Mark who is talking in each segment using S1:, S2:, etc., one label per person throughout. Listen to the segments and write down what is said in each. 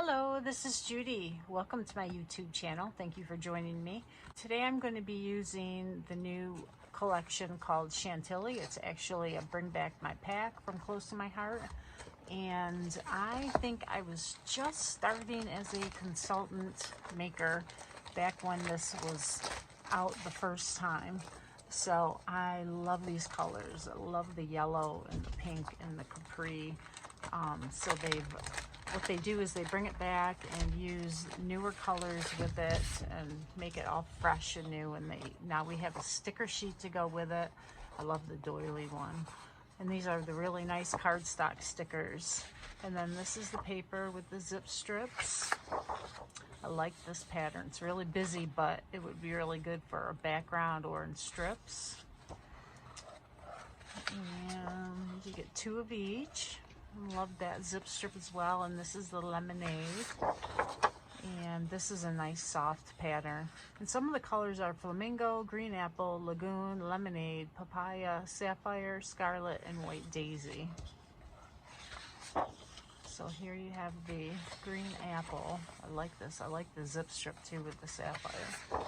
S1: Hello, this is Judy. Welcome to my YouTube channel. Thank you for joining me. Today I'm going to be using the new collection called Chantilly. It's actually a Bring Back My Pack from Close to My Heart. And I think I was just starting as a consultant maker back when this was out the first time. So I love these colors. I love the yellow and the pink and the capri. What they do is they bring it back and use newer colors with it and make it all fresh and new. And now we have a sticker sheet to go with it. I love the doily one. And these are the really nice cardstock stickers. And then this is the paper with the zip strips. I like this pattern. It's really busy, but it would be really good for a background or in strips. And you get 2 of each. Love that zip strip as well. And this is the lemonade. And this is a nice soft pattern. And some of the colors are flamingo, green apple, lagoon, lemonade, papaya, sapphire, scarlet, and white daisy. So here you have the green apple. I like this. I like the zip strip too with the sapphire.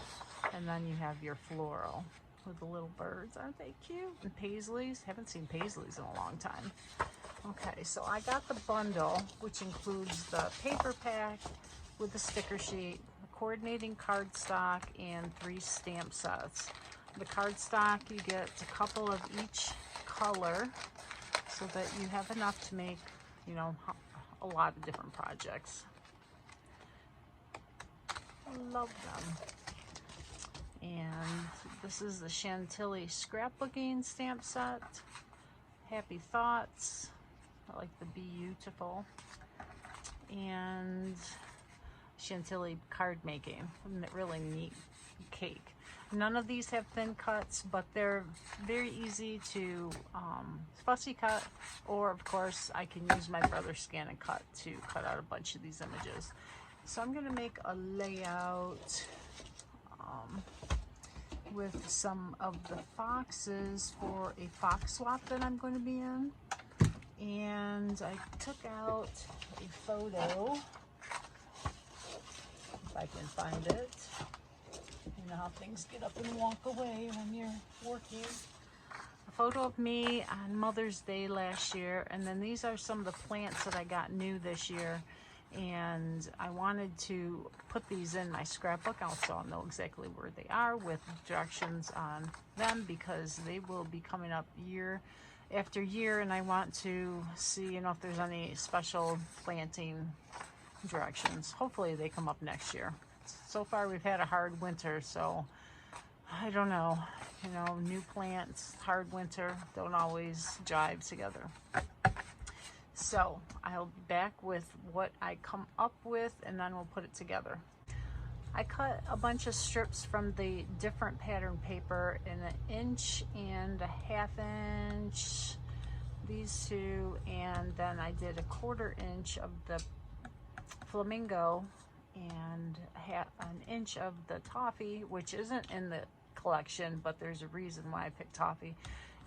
S1: And then you have your floral with the little birds. Aren't they cute? And paisleys. Haven't seen paisleys in a long time. Okay, so I got the bundle, which includes the paper pack with the sticker sheet, the coordinating cardstock, and 3 stamp sets. The cardstock, you get a couple of each color so that you have enough to make, you know, a lot of different projects. I love them. And this is the Chantilly scrapbooking stamp set. Happy Thoughts. I like the Beautiful. And Chantilly card making. Really neat cake. None of these have thin cuts, but they're very easy to fussy cut, or of course I can use my brother's Scan and Cut to cut out a bunch of these images. So I'm going to make a layout with some of the foxes for a fox swap that I'm going to be in. And I took out a photo, if I can find it. You know how things get up and walk away when you're working. A photo of me on Mother's Day last year, and then these are some of the plants that I got new this year. And I wanted to put these in my scrapbook also. I'll know exactly where they are with directions on them because they will be coming up year after year, and I want to see, you know, if there's any special planting directions. Hopefully they come up next year. So far we've had a hard winter, so I don't know. You know, new plants, hard winter, don't always jive together. So I'll be back with what I come up with, and then we'll put it together. I cut a bunch of strips from the different pattern paper in 1.5 inches, these 2, and then I did 1/4 inch of the flamingo and 1 inch of the toffee, which isn't in the collection, but there's a reason why I picked toffee,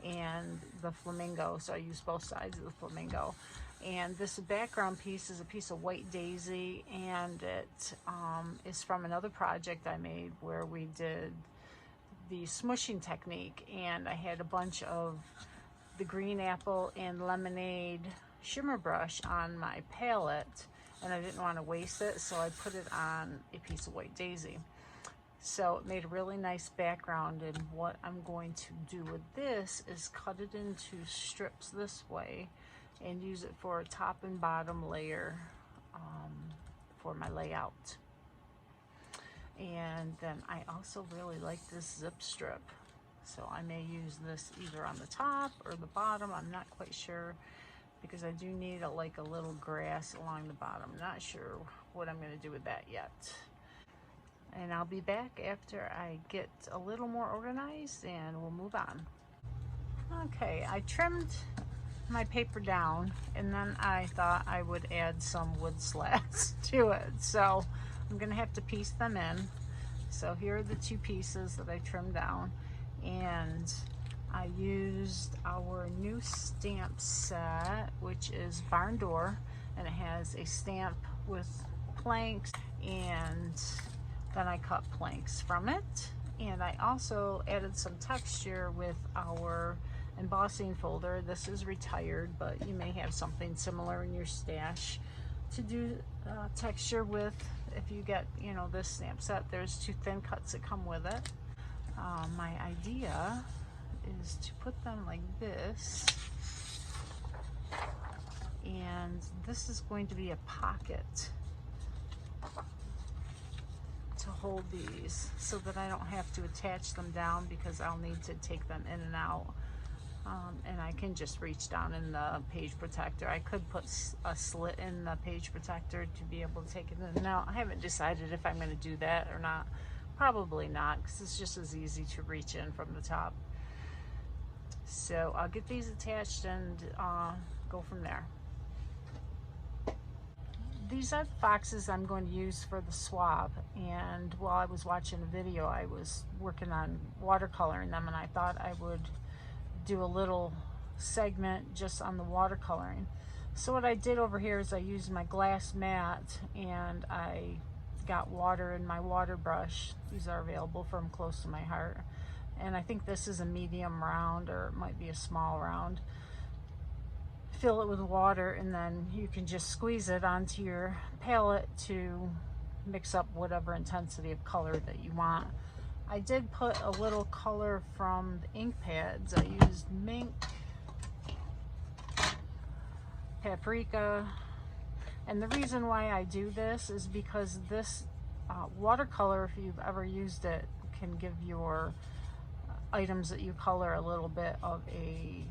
S1: and the flamingo, so I used both sides of the flamingo. And this background piece is a piece of white daisy, and it is from another project I made where we did the smushing technique, and I had a bunch of the green apple and lemonade shimmer brush on my palette, and I didn't want to waste it, so I put it on a piece of white daisy. So it made a really nice background, and what I'm going to do with this is cut it into strips this way and use it for a top and bottom layer for my layout. And then I also really like this zip strip, so I may use this either on the top or the bottom. I'm not quite sure, because I do need like a little grass along the bottom. Not sure what I'm going to do with that yet. And I'll be back after I get a little more organized and we'll move on. Okay, I trimmed my paper down, and then I thought I would add some wood slats to it. So I'm gonna have to piece them in. So here are the 2 pieces that I trimmed down, and I used our new stamp set, which is Barn Door, and it has a stamp with planks, and then I cut planks from it. And I also added some texture with our embossing folder. This is retired, but you may have something similar in your stash to do texture with. If you get, you know, this stamp set, there's 2 thin cuts that come with it. My idea is to put them like this, and this is going to be a pocket to hold these so that I don't have to attach them down, because I'll need to take them in and out. And I can just reach down in the page protector. I could put a slit in the page protector to be able to take it in. Now, I haven't decided if I'm going to do that or not. Probably not, because it's just as easy to reach in from the top. So I'll get these attached and go from there. These are the foxes I'm going to use for the swab, and while I was watching a video, I was working on watercoloring them, and I thought I would do a little segment just on the watercoloring. So what I did over here is I used my glass mat, and I got water in my water brush. These are available from Close to My Heart, and I think this is a medium round, or it might be a small round. Fill it with water, and then you can just squeeze it onto your palette to mix up whatever intensity of color that you want. I did put a little color from the ink pads. I used mink, paprika, and the reason why I do this is because this watercolor, if you've ever used it, can give your items that you color a little bit of a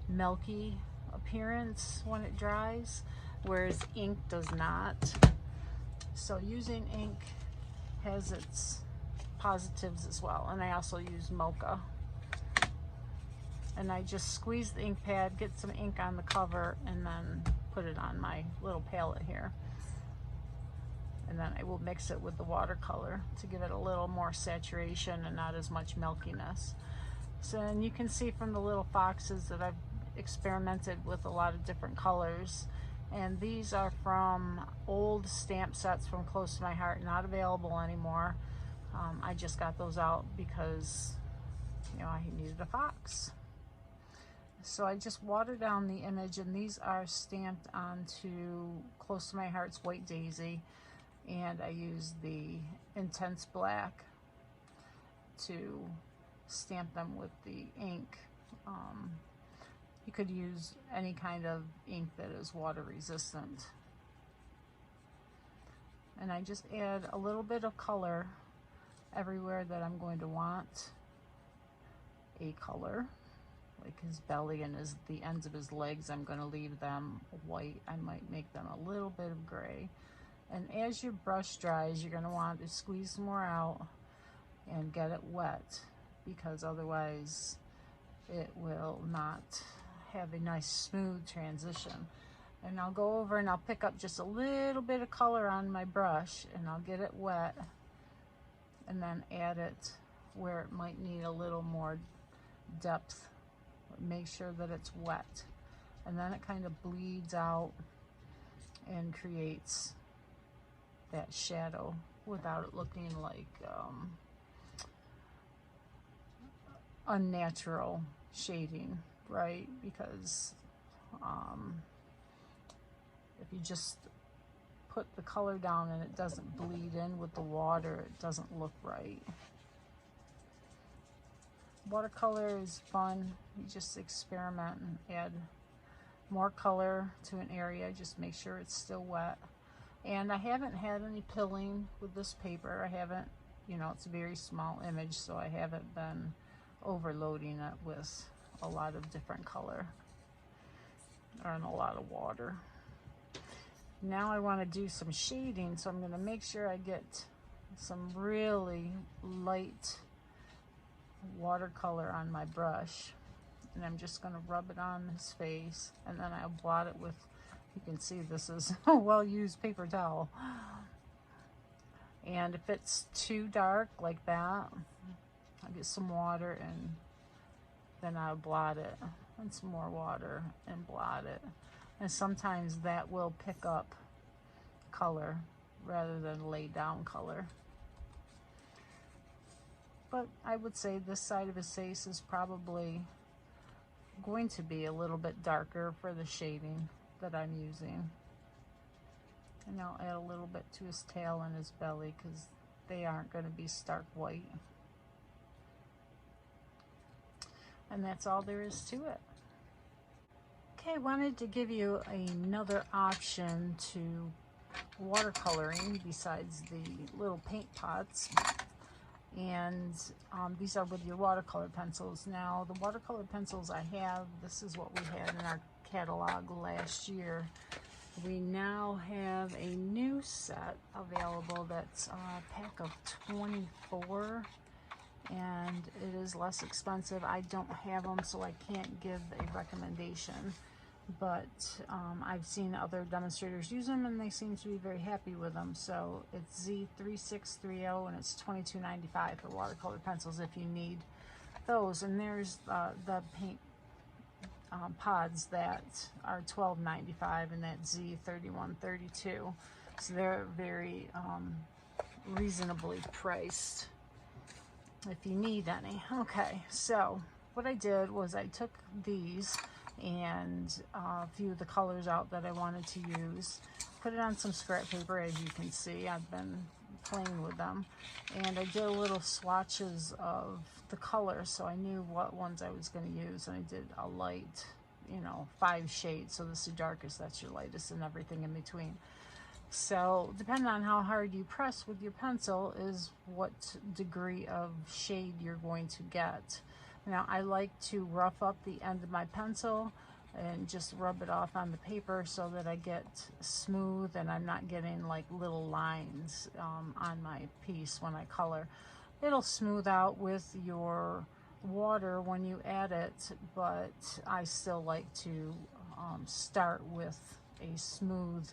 S1: milky appearance when it dries, whereas ink does not. So using ink has its positives as well. And I also use mocha, and I just squeeze the ink pad, get some ink on the cover, and then put it on my little palette here, and then I will mix it with the watercolor to give it a little more saturation and not as much milkiness. So, and you can see from the little foxes that I've experimented with a lot of different colors, and these are from old stamp sets from Close to My Heart, not available anymore. I just got those out because, you know, I needed a fox. So I just watered down the image, and these are stamped onto Close to My Heart's White Daisy, and I used the intense black to stamp them with the ink. You could use any kind of ink that is water resistant. And I just add a little bit of color everywhere that I'm going to want a color. Like his belly and the ends of his legs, I'm going to leave them white. I might make them a little bit of gray. And as your brush dries, you're going to want to squeeze more out and get it wet, because otherwise it will not have a nice smooth transition. And I'll go over and I'll pick up just a little bit of color on my brush, and I'll get it wet, and then add it where it might need a little more depth. Make sure that it's wet, and then it kind of bleeds out and creates that shadow without it looking like unnatural shading, right? Because if you just put the color down and it doesn't bleed in with the water, it doesn't look right. Watercolor is fun. You just experiment and add more color to an area. Just make sure it's still wet. And I haven't had any pilling with this paper. I haven't, you know, it's a very small image, so I haven't been overloading it with a lot of different color and a lot of water. Now I want to do some shading, so I'm going to make sure I get some really light watercolor on my brush, and I'm just going to rub it on his face, and then I'll blot it with, you can see this is a well-used paper towel. And if it's too dark like that, I'll get some water and then I'll blot it, and some more water and blot it. And sometimes that will pick up color rather than lay down color. But I would say this side of his face is probably going to be a little bit darker for the shading that I'm using. And I'll add a little bit to his tail and his belly because they aren't going to be stark white. And that's all there is to it. Okay, I wanted to give you another option to watercoloring besides the little paint pots. And these are with your watercolor pencils. Now, the watercolor pencils I have, this is what we had in our catalog last year. We now have a new set available that's a pack of 24, and it is less expensive. I don't have them, so I can't give a recommendation, but I've seen other demonstrators use them and they seem to be very happy with them. So it's Z3630 and it's $22.95 for watercolor pencils if you need those. And there's the paint pods that are $12.95, and that's Z3132. So they're very reasonably priced if you need any. Okay, so what I did was I took these and a few of the colors out that I wanted to use, put it on some scrap paper. As you can see, I've been playing with them, and I did little swatches of the colors so I knew what ones I was going to use. And I did a light, 5 shades, so this is the darkest, that's your lightest, and everything in between. So depending on how hard you press with your pencil is what degree of shade you're going to get. Now, I like to rough up the end of my pencil and just rub it off on the paper so that I get smooth and I'm not getting like little lines on my piece when I color. It'll smooth out with your water when you add it, but I still like to start with a smooth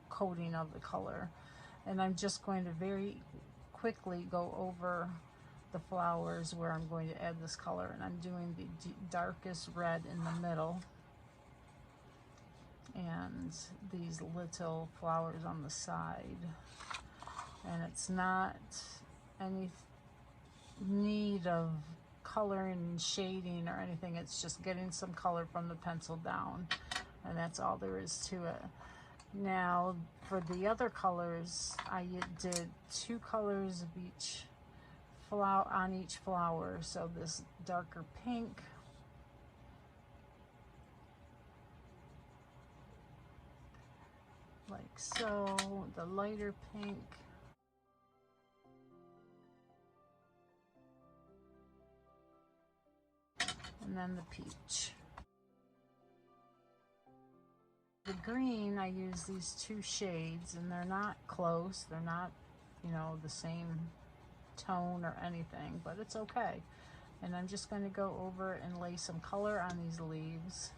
S1: coating of the color. And I'm just going to very quickly go over the flowers where I'm going to add this color, and I'm doing the darkest red in the middle and these little flowers on the side. And it's not any need of coloring and shading or anything, it's just getting some color from the pencil down, and that's all there is to it. Now for the other colors, I did 2 colors of each flower on each flower. So this darker pink, like so, the lighter pink, and then the peach. The green, I use these 2 shades, and they're not close, they're not, the same tone or anything, but it's okay. And I'm just going to go over and lay some color on these leaves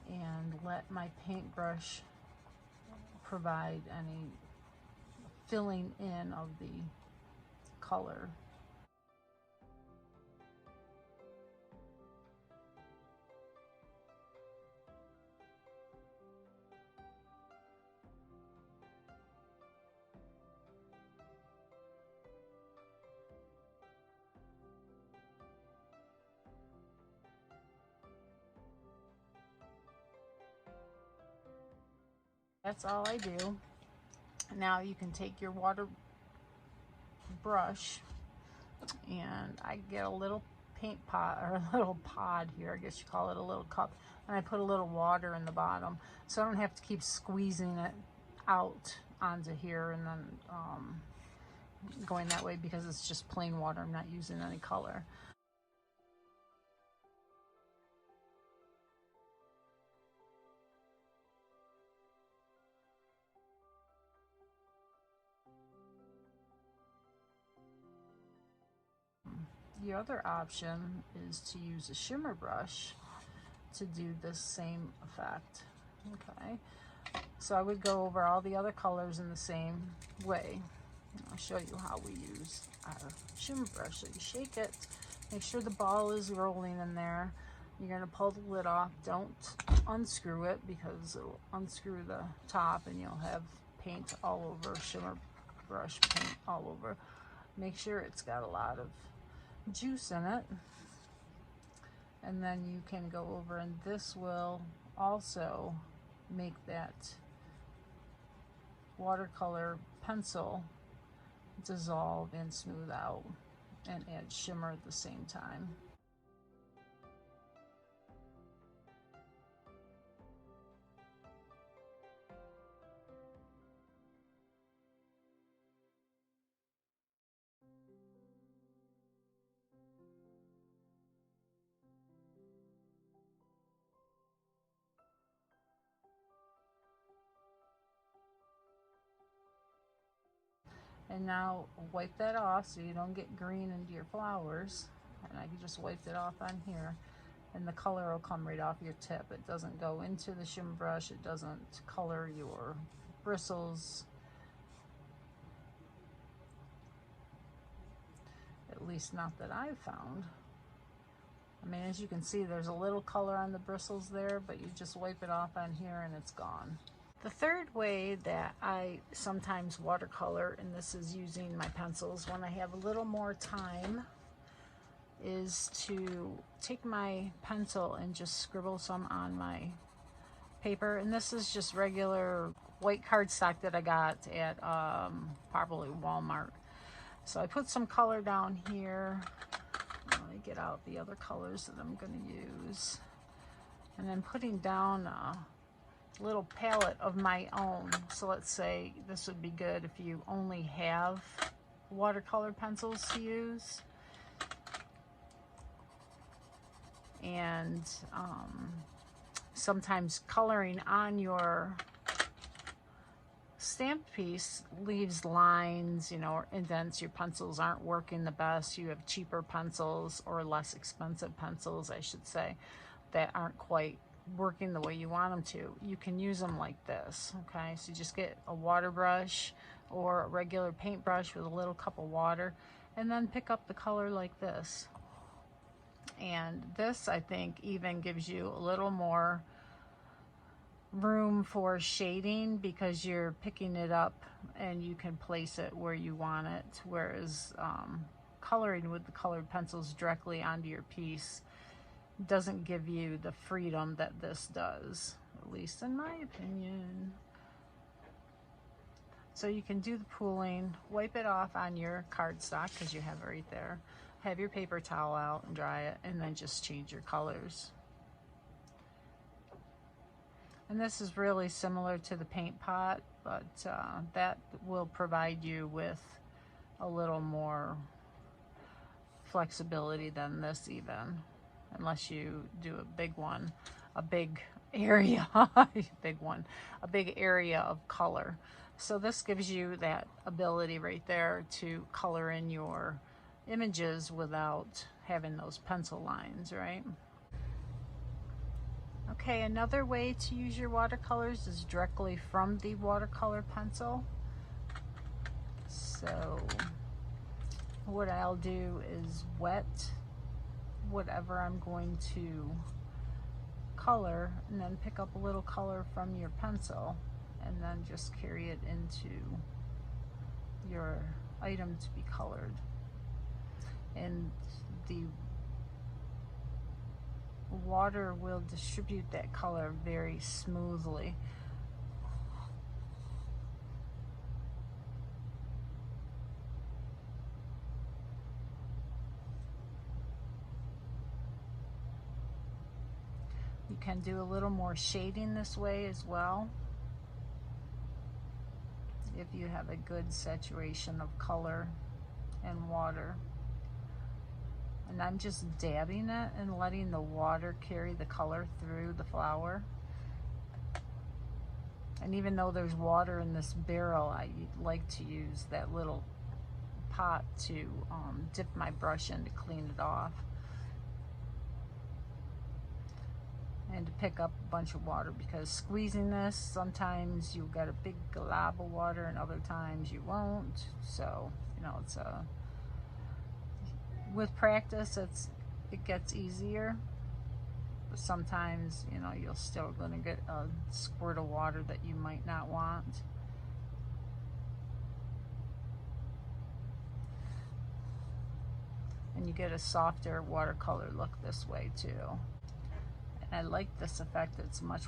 S1: and let my paintbrush provide any filling in of the color. That's all I do. Now you can take your water brush, and I get a little paint pot, or a little pod here, I guess you call it, a little cup, and I put a little water in the bottom so I don't have to keep squeezing it out onto here and then going that way, because it's just plain water. I'm not using any color. The other option is to use a shimmer brush to do this same effect. Okay, so I would go over all the other colors in the same way. I'll show you how we use our shimmer brush. So you shake it, make sure the ball is rolling in there. You're going to pull the lid off. Don't unscrew it, because it'll unscrew the top and you'll have paint all over, Shimmer Brush paint all over. Make sure it's got a lot of juice in it. And then you can go over, and this will also make that watercolor pencil dissolve and smooth out and add shimmer at the same time. And now wipe that off so you don't get green into your flowers. And I can just wipe it off on here, and the color will come right off your tip. It doesn't go into the shimmer brush. It doesn't color your bristles. At least not that I've found. I mean, as you can see, there's a little color on the bristles there, but you just wipe it off on here and it's gone. The third way that I sometimes watercolor, and this is using my pencils when I have a little more time, is to take my pencil and just scribble some on my paper. And this is just regular white cardstock that I got at probably Walmart. So I put some color down here. Let me get out the other colors that I'm going to use. And then putting down a little palette of my own. So let's say this would be good if you only have watercolor pencils to use. And sometimes coloring on your stamped piece leaves lines, you know, or indents. Your pencils aren't working the best. You have cheaper pencils, or less expensive pencils, I should say, that aren't quite working the way you want them to. You can use them like this, okay? So just get a water brush or a regular paintbrush with a little cup of water, and then pick up the color like this. And this, I think, even gives you a little more room for shading, because you're picking it up and you can place it where you want it, whereas coloring with the colored pencils directly onto your piece doesn't give you the freedom that this does, at least in my opinion. So you can do the pooling, wipe it off on your cardstock because you have it right there, have your paper towel out and dry it, and then just change your colors. And this is really similar to the paint pot, but that will provide you with a little more flexibility than this even, unless you do a big one, a big area, a big area of color. So this gives you that ability right there to color in your images without having those pencil lines, right? Okay, another way to use your watercolors is directly from the watercolor pencil. So what I'll do is wet whatever I'm going to color, and then pick up a little color from your pencil, and then just carry it into your item to be colored. And the water will distribute that color very smoothly. You can do a little more shading this way as well, if you have a good saturation of color and water. And I'm just dabbing it and letting the water carry the color through the flower. And even though there's water in this barrel, I like to use that little pot to dip my brush in to clean it off. And to pick up a bunch of water, because squeezing this, sometimes you'll get a big glob of water and other times you won't. So, you know, it's with practice, it gets easier, but sometimes, you know, you're still going to get a squirt of water that you might not want. and you get a softer watercolor look this way too. And I like this effect. It's much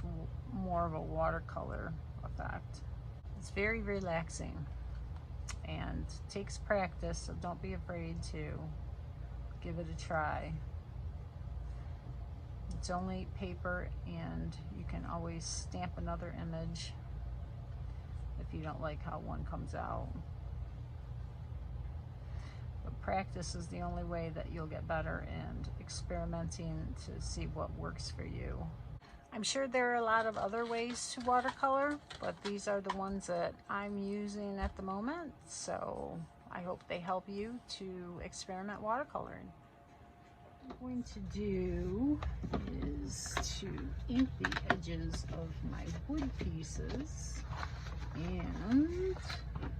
S1: more of a watercolor effect. It's very relaxing and takes practice, so don't be afraid to give it a try. It's only paper, and you can always stamp another image if you don't like how one comes out. But practice is the only way that you'll get better, and experimenting to see what works for you. I'm sure there are a lot of other ways to watercolor, but these are the ones that I'm using at the moment, so I hope they help you to experiment watercoloring. What I'm going to do is to ink the edges of my wood pieces, and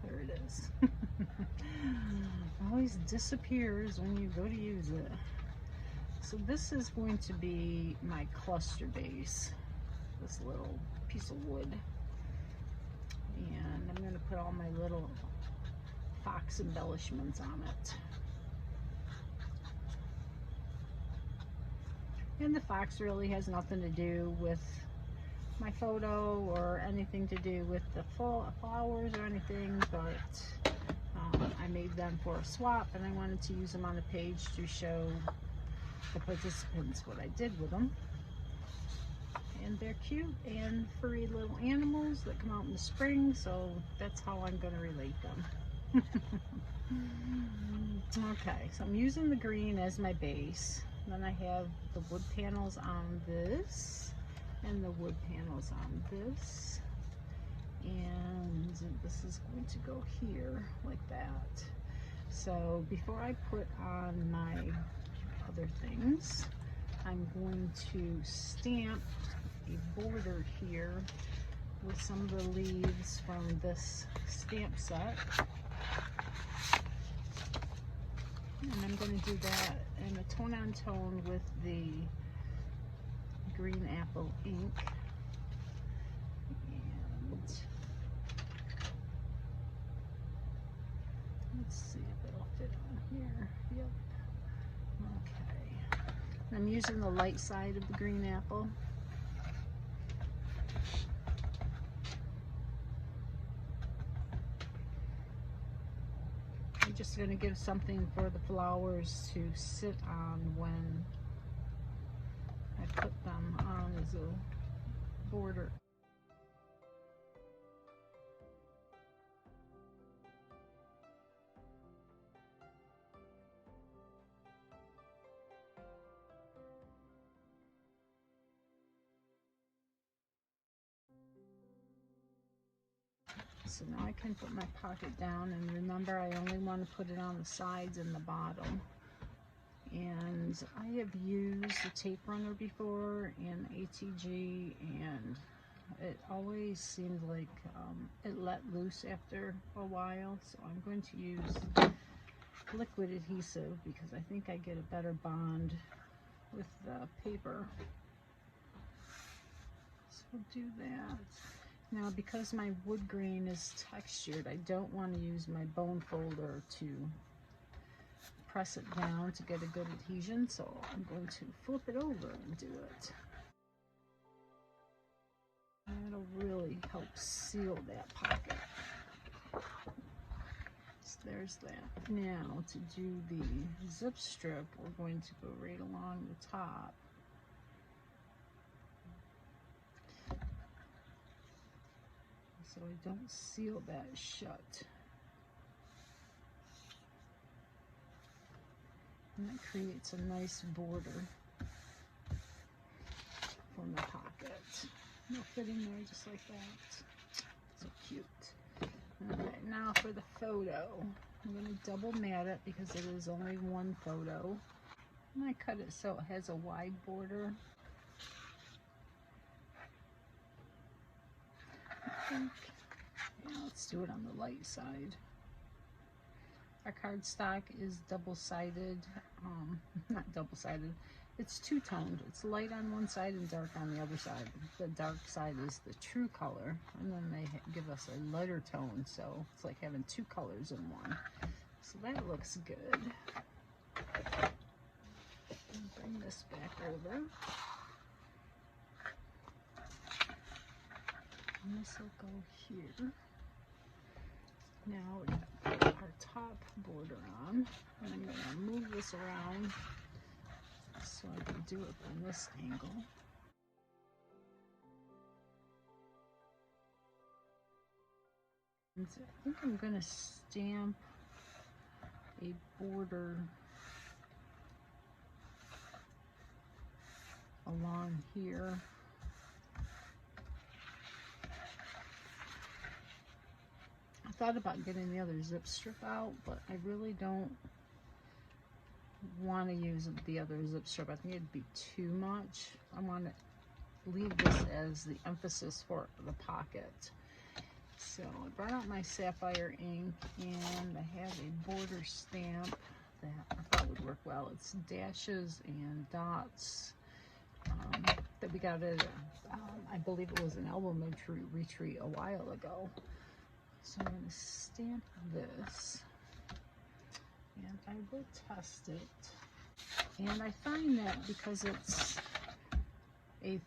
S1: there it is. Always disappears when you go to use it. So this is going to be my cluster base, this little piece of wood, and I'm going to put all my little fox embellishments on it. And the fox really has nothing to do with my photo or anything to do with the flowers or anything, but I made them for a swap, and I wanted to use them on the page to show the participants what I did with them. And they're cute and furry little animals that come out in the spring, so that's how I'm going to relate them. Okay, so I'm using the green as my base. Then I have the wood panels on this, and the wood panels on this, and this is going to go here like that. So before I put on my other things, I'm going to stamp a border here with some of the leaves from this stamp set. And I'm going to do that in a tone-on-tone with the green apple ink. And let's see if it'll fit on here. Yep. Okay. I'm using the light side of the green apple. I'm just going to give something for the flowers to sit on when I put them on as a border. So now I can put my pocket down, and remember, I only want to put it on the sides and the bottom. And I have used a tape runner before in ATG, and it always seemed like it let loose after a while. So I'm going to use liquid adhesive because I think I get a better bond with the paper. So we'll do that. Now, because my wood grain is textured, I don't want to use my bone folder to press it down to get a good adhesion, so I'm going to flip it over and do it. That'll really help seal that pocket. So there's that. Now, to do the zip strip, we're going to go right along the top. So I don't seal that shut. And that creates a nice border for my pocket. No fitting there, just like that. So cute. Okay, now for the photo. I'm going to double mat it because it is only one photo. And I cut it so it has a wide border. Yeah, let's do it on the light side. Our cardstock is double-sided, not double-sided, it's two-toned. It's light on one side and dark on the other side. The dark side is the true color, and then they give us a lighter tone, so it's like having two colors in one. So that looks good. Bring this back over. And this will go here. Now we got our top border on, and I'm going to move this around so I can do it from this angle. And so I think I'm going to stamp a border along here. I thought about getting the other zip strip out, but I really don't want to use the other zip strip. I think it'd be too much. I want to leave this as the emphasis for the pocket. So I brought out my sapphire ink, and I have a border stamp that I thought would work well. It's dashes and dots that we got at, I believe it was an album retreat a while ago. So I'm going to stamp this, and I will test it. And I find that because it's a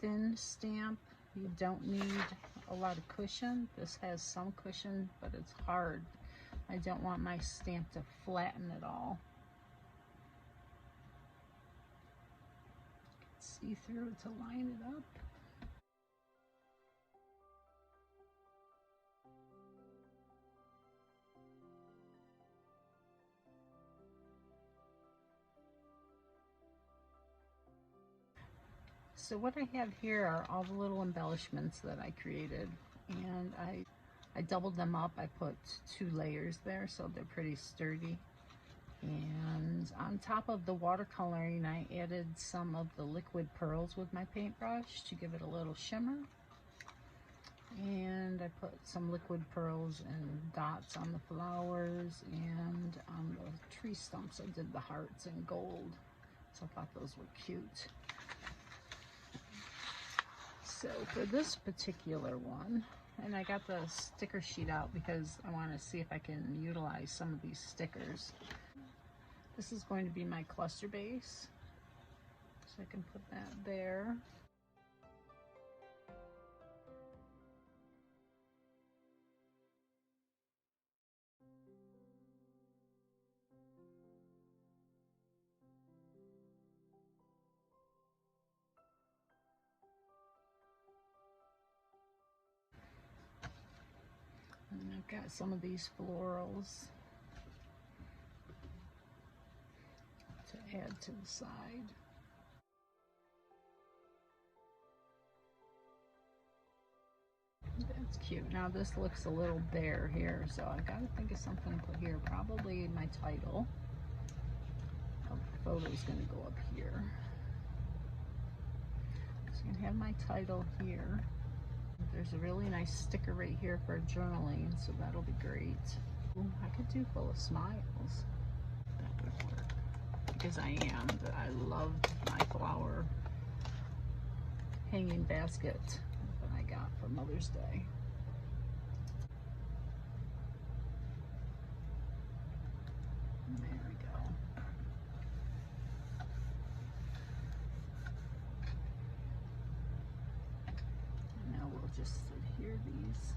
S1: thin stamp, you don't need a lot of cushion. This has some cushion, but it's hard. I don't want my stamp to flatten at all. See through to line it up. So what I have here are all the little embellishments that I created, and I doubled them up. I put 2 layers there so they're pretty sturdy. And on top of the watercoloring, I added some of the liquid pearls with my paintbrush to give it a little shimmer. And I put some liquid pearls and dots on the flowers, and on the tree stumps I did the hearts in gold. So I thought those were cute. So for this particular one, and I got the sticker sheet out because I want to see if I can utilize some of these stickers. This is going to be my cluster base, so I can put that there. And I've got some of these florals to add to the side. That's cute. Now this looks a little bare here, so I gotta think of something to put here. Probably my title. Oh, the photo is gonna go up here. So I'm gonna have my title here. There's a really nice sticker right here for journaling, so that'll be great. Ooh, I could do full of smiles. That would work. Because I love my flower hanging basket that I got for Mother's Day. There we go. And now we'll just adhere these.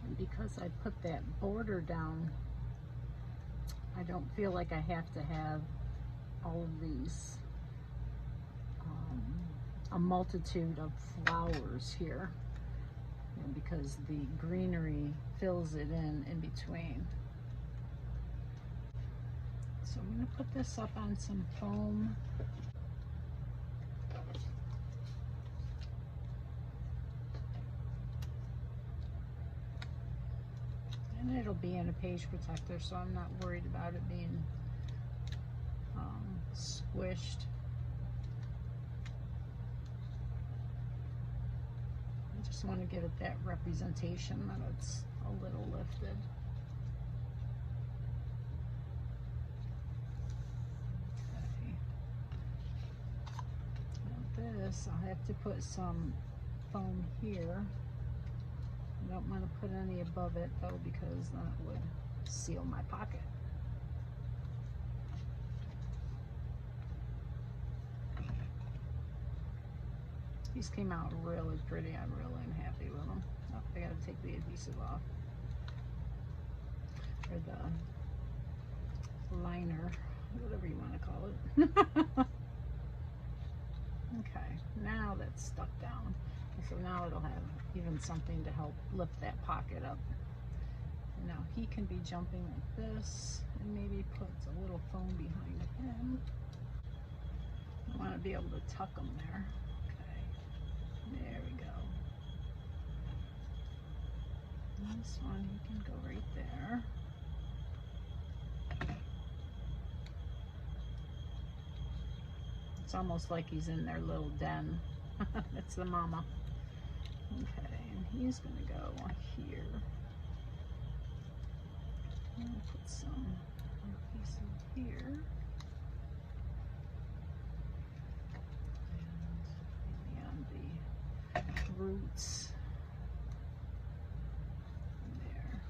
S1: And because I put that border down, I don't feel like I have to have all of these, a multitude of flowers here, because the greenery fills it in between. So I'm going to put this up on some foam. And it'll be in a page protector, so I'm not worried about it being squished. I just want to give it that representation that it's a little lifted. Okay. Now this, I'll have to put some foam here. I don't want to put any above it though, because then it would seal my pocket. These came out really pretty. I really am happy with them. Oh, I gotta take the adhesive off. Or the liner, whatever you want to call it. Okay, now that's stuck down. So now it'll have even something to help lift that pocket up. And now he can be jumping like this, and maybe put a little foam behind him. I want to be able to tuck them there. Okay, there we go. And this one, he can go right there. It's almost like he's in their little den. That's the mama. Okay, and he's gonna go here. I'm gonna put some pieces here. And maybe on the roots. There.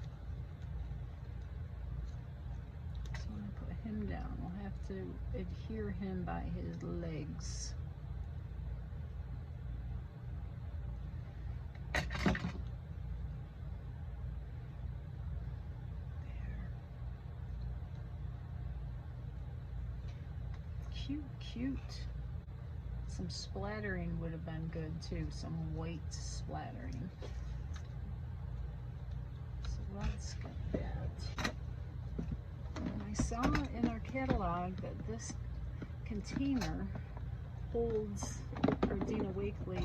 S1: So I'm gonna put him down. We'll have to adhere him by his legs. Cute, cute. Some splattering would have been good too, some white splattering. So let's get that. And I saw in our catalog that this container holds Ardina Wakely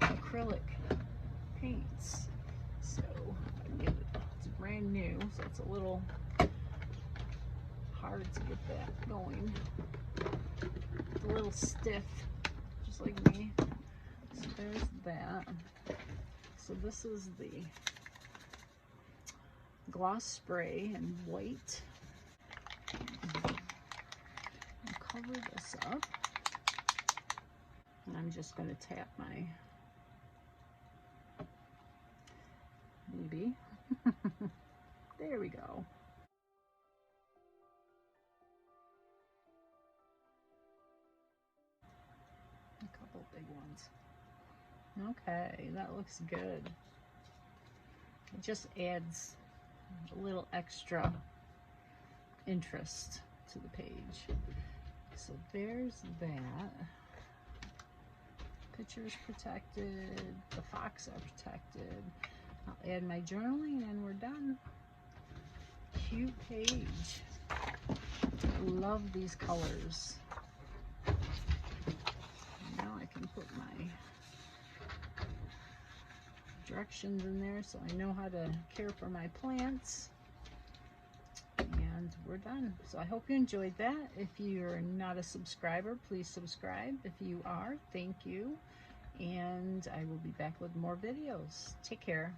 S1: acrylic paints. So it's brand new, so it's a little hard to get that going. It's a little stiff, just like me. So there's that. So this is the gloss spray in white. I'll cover this up. And I'm just going to tap my maybe. There we go. A couple big ones. Okay, that looks good. It just adds a little extra interest to the page. So there's that. Picture's protected, the fox are protected. I'll add my journaling and we're done. Cute page. Love these colors. Now I can put my directions in there so I know how to care for my plants. And we're done. So I hope you enjoyed that. If you're not a subscriber, please subscribe. If you are, thank you. And I will be back with more videos. Take care.